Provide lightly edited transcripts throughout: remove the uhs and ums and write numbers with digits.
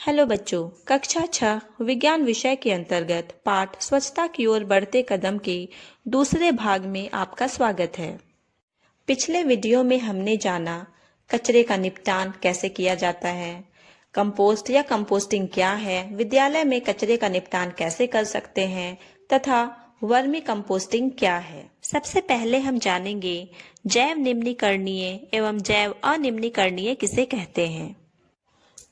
Hello बच्चों, कक्षा 6 विज्ञान विषय के अंतर्गत पाठ स्वच्छता की ओर बढ़ते कदम के दूसरे भाग में आपका स्वागत है। पिछले वीडियो में हमने जाना कचरे का निपटान कैसे किया जाता है, कंपोस्ट या कंपोस्टिंग क्या है, विद्यालय में कचरे का निपटान कैसे कर सकते हैं तथा वर्मी कंपोस्टिंग क्या है। सबसे पहले हम जानेंगे जैव निम्नीकरणीय एवं जैव अनिम्नीकरणीय किसे कहते हैं।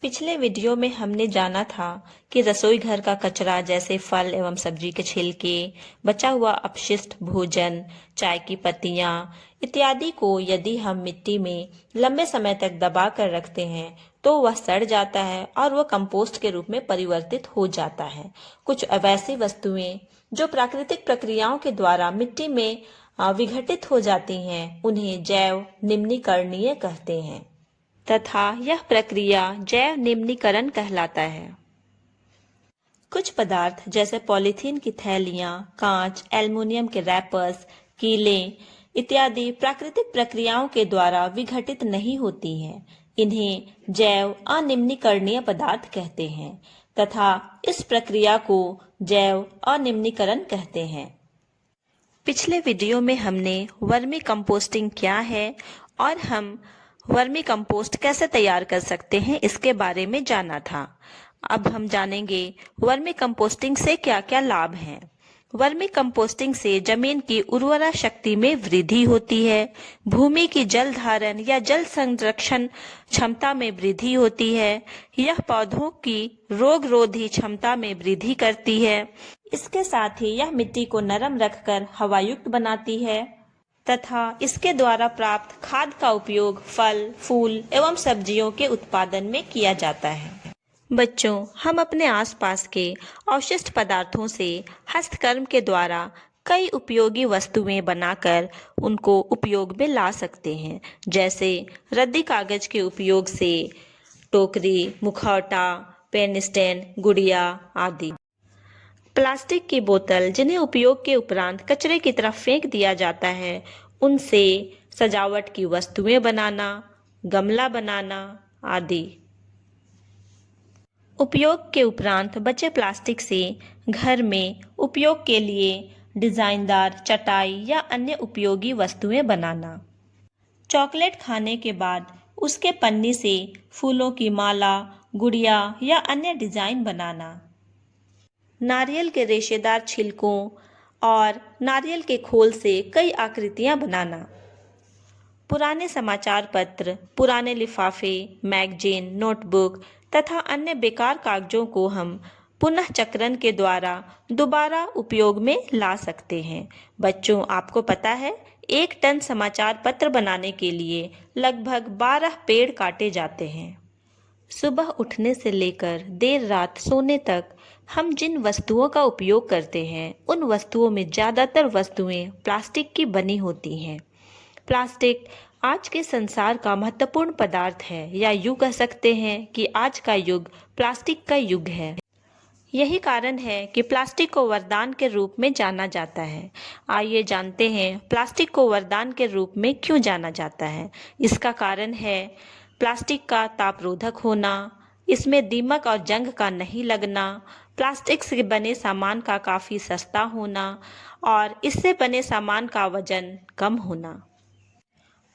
पिछले वीडियो में हमने जाना था कि रसोई घर का कचरा जैसे फल एवं सब्जी के छिलके, बचा हुआ अपशिष्ट भोजन, चाय की पत्तियां इत्यादि को यदि हम मिट्टी में लंबे समय तक दबा कर रखते हैं तो वह सड़ जाता है और वह कंपोस्ट के रूप में परिवर्तित हो जाता है। कुछ वैसी वस्तुएं जो प्राकृतिक प्रक्रियाओं के द्वारा मिट्टी में विघटित हो जाती हैं, उन्हें जैव निम्नीकरणीय कहते हैं तथा यह प्रक्रिया जैव निम्नीकरण कहलाता है। कुछ पदार्थ जैसे पॉलीथीन की थैलियां, कांच, एल्युमिनियम के रैपर्स, कीले इत्यादि प्राकृतिक प्रक्रियाओं के द्वारा विघटित नहीं होती हैं। इन्हें जैव अनिम्नीकरणीय पदार्थ कहते हैं तथा इस प्रक्रिया को जैव अनिम्नीकरण कहते हैं। पिछले वीडियो में हमने वर्मी कंपोस्टिंग क्या है और हम वर्मी कंपोस्ट कैसे तैयार कर सकते हैं इसके बारे में जाना था। अब हम जानेंगे वर्मी कंपोस्टिंग से क्या क्या लाभ हैं। वर्मी कंपोस्टिंग से जमीन की उर्वरा शक्ति में वृद्धि होती है, भूमि की जल धारण या जल संरक्षण क्षमता में वृद्धि होती है, यह पौधों की रोग रोधी क्षमता में वृद्धि करती है। इसके साथ ही यह मिट्टी को नरम रखकर हवायुक्त बनाती है तथा इसके द्वारा प्राप्त खाद का उपयोग फल, फूल एवं सब्जियों के उत्पादन में किया जाता है। बच्चों, हम अपने आसपास के अवशिष्ट पदार्थों से हस्तकर्म के द्वारा कई उपयोगी वस्तुएं बनाकर उनको उपयोग में ला सकते हैं। जैसे रद्दी कागज के उपयोग से टोकरी, मुखौटा, पेन स्टैंड, गुड़िया आदि। प्लास्टिक की बोतल जिन्हें उपयोग के उपरांत कचरे की तरफ फेंक दिया जाता है, उनसे सजावट की वस्तुएं बनाना, गमला बनाना आदि। उपयोग के उपरांत बचे प्लास्टिक से घर में उपयोग के लिए डिजाइनदार चटाई या अन्य उपयोगी वस्तुएं बनाना। चॉकलेट खाने के बाद उसके पन्नी से फूलों की माला, गुड़िया या अन्य डिजाइन बनाना। नारियल के रेशेदार छिलकों और नारियल के खोल से कई आकृतियां बनाना। पुराने समाचार पत्र, पुराने लिफाफे, मैगजीन, नोटबुक तथा अन्य बेकार कागजों को हम पुनः चक्रण के द्वारा दोबारा उपयोग में ला सकते हैं। बच्चों, आपको पता है 1 टन समाचार पत्र बनाने के लिए लगभग 12 पेड़ काटे जाते हैं। सुबह उठने से लेकर देर रात सोने तक हम जिन वस्तुओं का उपयोग करते हैं, उन वस्तुओं में ज़्यादातर वस्तुएं प्लास्टिक की बनी होती हैं। प्लास्टिक आज के संसार का महत्वपूर्ण पदार्थ है, या यूँ कह सकते हैं कि आज का युग प्लास्टिक का युग है। यही कारण है कि प्लास्टिक को वरदान के रूप में जाना जाता है। आइए जानते हैं प्लास्टिक को वरदान के रूप में क्यों जाना जाता है। इसका कारण है प्लास्टिक का तापरोधक होना, इसमें दीमक और जंग का नहीं लगना, प्लास्टिक से बने सामान का काफ़ी सस्ता होना और इससे बने सामान का वजन कम होना।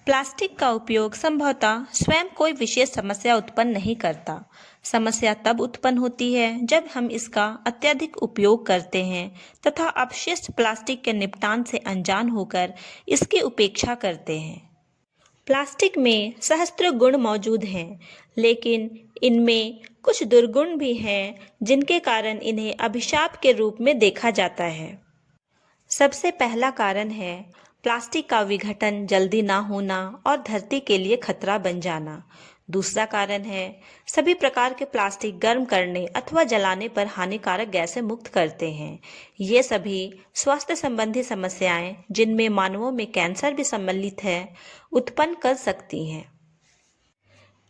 प्लास्टिक का उपयोग संभवतः स्वयं कोई विशेष समस्या उत्पन्न नहीं करता। समस्या तब उत्पन्न होती है जब हम इसका अत्यधिक उपयोग करते हैं तथा अपशिष्ट प्लास्टिक के निपटान से अनजान होकर इसकी उपेक्षा करते हैं। प्लास्टिक में सहस्त्र गुण मौजूद हैं, लेकिन इनमें कुछ दुर्गुण भी हैं जिनके कारण इन्हें अभिशाप के रूप में देखा जाता है। सबसे पहला कारण है प्लास्टिक का विघटन जल्दी ना होना और धरती के लिए खतरा बन जाना। दूसरा कारण है सभी प्रकार के प्लास्टिक गर्म करने अथवा जलाने पर हानिकारक गैसें मुक्त करते हैं। ये सभी स्वास्थ्य संबंधी समस्याएं, जिनमें मानवों में कैंसर भी सम्मिलित है, उत्पन्न कर सकती हैं।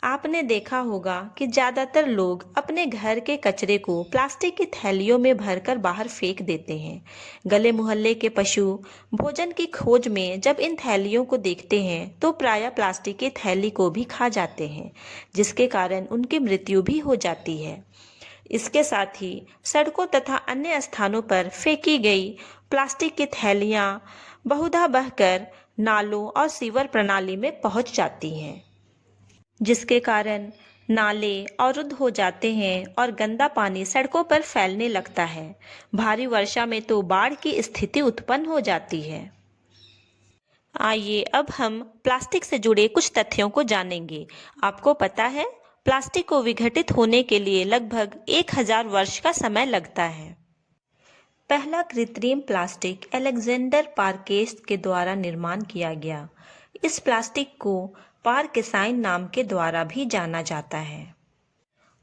आपने देखा होगा कि ज़्यादातर लोग अपने घर के कचरे को प्लास्टिक की थैलियों में भरकर बाहर फेंक देते हैं। गले मोहल्ले के पशु भोजन की खोज में जब इन थैलियों को देखते हैं तो प्रायः प्लास्टिक की थैली को भी खा जाते हैं, जिसके कारण उनकी मृत्यु भी हो जाती है। इसके साथ ही सड़कों तथा अन्य स्थानों पर फेंकी गई प्लास्टिक की थैलियाँ बहुधा बहकर नालों और सीवर प्रणाली में पहुँच जाती हैं, जिसके कारण नाले अवरुद्ध हो जाते हैं और गंदा पानी सड़कों पर फैलने लगता है। भारी वर्षा में तो बाढ़ की स्थिति उत्पन्न हो जाती है। आइए अब हम प्लास्टिक से जुड़े कुछ तथ्यों को जानेंगे। आपको पता है, प्लास्टिक को विघटित होने के लिए लगभग 1000 वर्ष का समय लगता है। पहला कृत्रिम प्लास्टिक अलेक्जेंडर पार्केस के द्वारा निर्माण किया गया। इस प्लास्टिक को पार्केसाइन नाम के द्वारा भी जाना जाता है।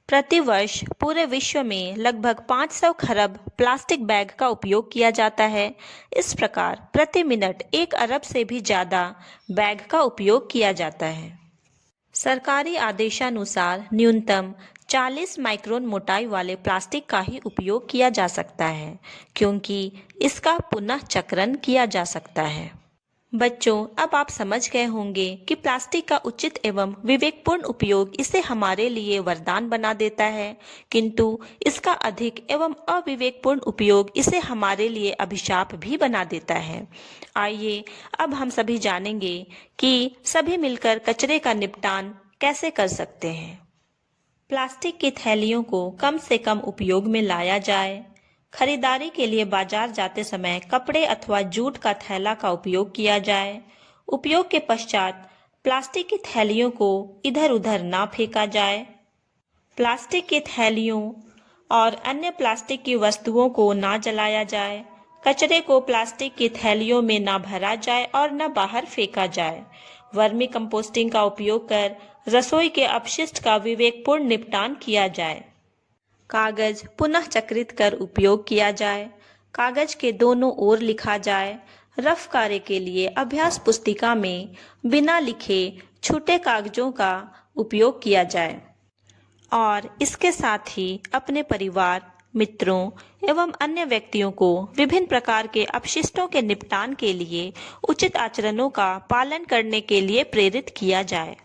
प्रतिवर्ष पूरे विश्व में लगभग 500 खरब प्लास्टिक बैग का उपयोग किया जाता है। इस प्रकार प्रति मिनट 1 अरब से भी ज़्यादा बैग का उपयोग किया जाता है। सरकारी आदेशानुसार न्यूनतम 40 माइक्रोन मोटाई वाले प्लास्टिक का ही उपयोग किया जा सकता है, क्योंकि इसका पुनः चक्रण किया जा सकता है। बच्चों, अब आप समझ गए होंगे कि प्लास्टिक का उचित एवं विवेकपूर्ण उपयोग इसे हमारे लिए वरदान बना देता है, किंतु इसका अधिक एवं अविवेकपूर्ण उपयोग इसे हमारे लिए अभिशाप भी बना देता है। आइए अब हम सभी जानेंगे कि सभी मिलकर कचरे का निपटान कैसे कर सकते हैं। प्लास्टिक की थैलियों को कम से कम उपयोग में लाया जाए। खरीदारी के लिए बाजार जाते समय कपड़े अथवा जूट का थैला का उपयोग किया जाए। उपयोग के पश्चात प्लास्टिक की थैलियों को इधर उधर ना फेंका जाए। प्लास्टिक की थैलियों और अन्य प्लास्टिक की वस्तुओं को ना जलाया जाए। कचरे को प्लास्टिक की थैलियों में ना भरा जाए और न बाहर फेंका जाए। वर्मी कंपोस्टिंग का उपयोग कर रसोई के अपशिष्ट का विवेकपूर्ण निपटान किया जाए। कागज पुनः चक्रित कर उपयोग किया जाए। कागज के दोनों ओर लिखा जाए। रफ कार्य के लिए अभ्यास पुस्तिका में बिना लिखे छूटे कागजों का उपयोग किया जाए। और इसके साथ ही अपने परिवार, मित्रों एवं अन्य व्यक्तियों को विभिन्न प्रकार के अपशिष्टों के निपटान के लिए उचित आचरणों का पालन करने के लिए प्रेरित किया जाए।